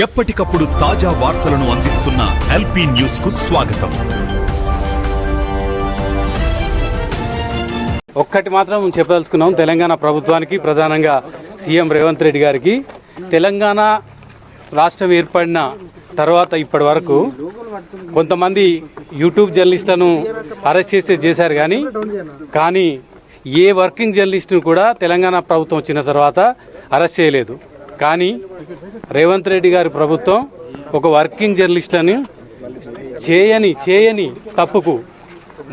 ఎప్పటికప్పుడు తాజా వార్తలను అందిస్తున్న ఎల్పీ న్యూస్ కు స్వాగతం. ఒక్కటి మాత్రం చెప్పదలుచుకున్నాం. తెలంగాణ ప్రభుత్వానికి, ప్రధానంగా సీఎం రేవంత్ రెడ్డి గారికి, తెలంగాణ రాష్ట్రం ఏర్పడిన తర్వాత ఇప్పటి వరకు కొంతమంది యూట్యూబ్ జర్నలిస్టులను అరెస్ట్ చేశారు. కానీ ఏ వర్కింగ్ జర్నలిస్టును కూడా తెలంగాణ ప్రభుత్వం వచ్చిన తర్వాత అరెస్ట్ చేయలేదు. కానీ రేవంత్ రెడ్డి గారి ప్రభుత్వం ఒక వర్కింగ్ జర్నలిస్టులను చేయని తప్పుకు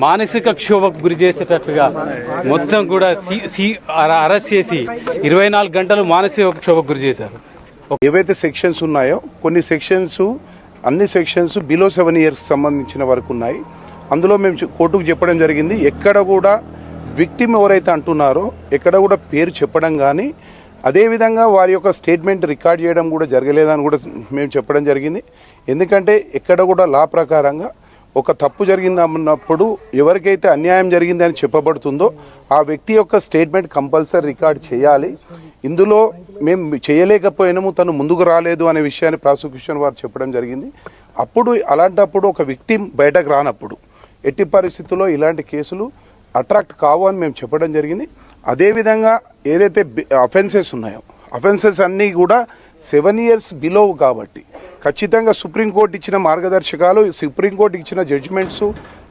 మానసిక క్షోభకు గురి చేసేటట్లుగా మొత్తం కూడా అరెస్ట్ చేసి 24 గంటలు మానసిక క్షోభకు గురి చేశారు. ఏవైతే సెక్షన్స్ ఉన్నాయో కొన్ని సెక్షన్స్, అన్ని సెక్షన్స్ బిలో 7 years సంబంధించిన వరకు ఉన్నాయి. అందులో మేము కోర్టుకు చెప్పడం జరిగింది. ఎక్కడ కూడా విక్టిమ్ ఎవరైతే అంటున్నారో ఎక్కడ కూడా పేరు చెప్పడం కానీ, అదేవిధంగా వారి యొక్క స్టేట్మెంట్ రికార్డ్ చేయడం కూడా జరగలేదని కూడా మేము చెప్పడం జరిగింది. ఎందుకంటే ఎక్కడ కూడా లా ప్రకారంగా ఒక తప్పు జరిగిందన్నప్పుడు ఎవరికైతే అన్యాయం జరిగిందని చెప్పబడుతుందో ఆ వ్యక్తి యొక్క స్టేట్మెంట్ కంపల్సరీ రికార్డ్ చేయాలి. ఇందులో మేము చేయలేకపోయినాము, తను ముందుకు రాలేదు అనే విషయాన్ని ప్రాసిక్యూషన్ వారు చెప్పడం జరిగింది. అలాంటప్పుడు ఒక విక్టిమ్ బయటకు రానప్పుడు ఎట్టి పరిస్థితుల్లో ఇలాంటి కేసులు అట్రాక్ట్ కావు అని మేము చెప్పడం జరిగింది. అదేవిధంగా ఏదైతే అఫెన్సెస్ ఉన్నాయో అఫెన్సెస్ అన్నీ కూడా 7 years బిలో కాబట్టి ఖచ్చితంగా సుప్రీంకోర్టు ఇచ్చిన మార్గదర్శకాలు, సుప్రీంకోర్టు ఇచ్చిన జడ్జిమెంట్స్,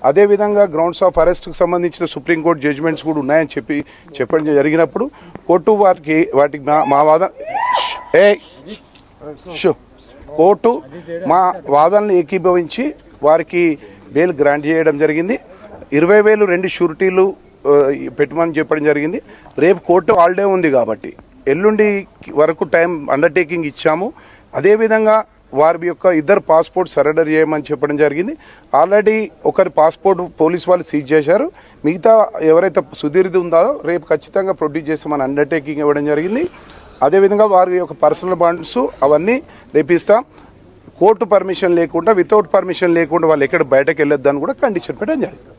అదేవిధంగా గ్రౌండ్స్ ఆఫ్ అరెస్ట్కి సంబంధించిన సుప్రీంకోర్టు జడ్జిమెంట్స్ కూడా ఉన్నాయని చెప్పడం జరిగినప్పుడు కోర్టు వాటికి మా వాదన కోర్టు మా వాదనలు ఏకీభవించి వారికి బెయిల్ గ్రాంట్ చేయడం జరిగింది. 20,000 2 షూరిటీలు పెట్టమని చెప్పడం జరిగింది. రేపు కోర్టు హాలిడే ఉంది కాబట్టి ఎల్లుండి వరకు టైం అండర్టేకింగ్ ఇచ్చాము. అదేవిధంగా వారి యొక్క 2 పాస్పోర్ట్ సరెండర్ చేయమని చెప్పడం జరిగింది. ఆల్రెడీ ఒకరి పాస్పోర్ట్ పోలీస్ వాళ్ళు సీజ్ చేశారు. మిగతా ఎవరైతే సుధీర్ది ఉందో రేపు ఖచ్చితంగా ప్రొడ్యూస్ చేస్తామని అండర్టేకింగ్ ఇవ్వడం జరిగింది. అదేవిధంగా వారి యొక్క పర్సనల్ బాండ్స్ అవన్నీ రేపిస్తాం. కోర్టు పర్మిషన్ లేకుండా, వితౌట్ పర్మిషన్ లేకుండా వాళ్ళు ఎక్కడ బయటకు వెళ్ళొద్దని కూడా కండిషన్ పెట్టడం జరిగింది.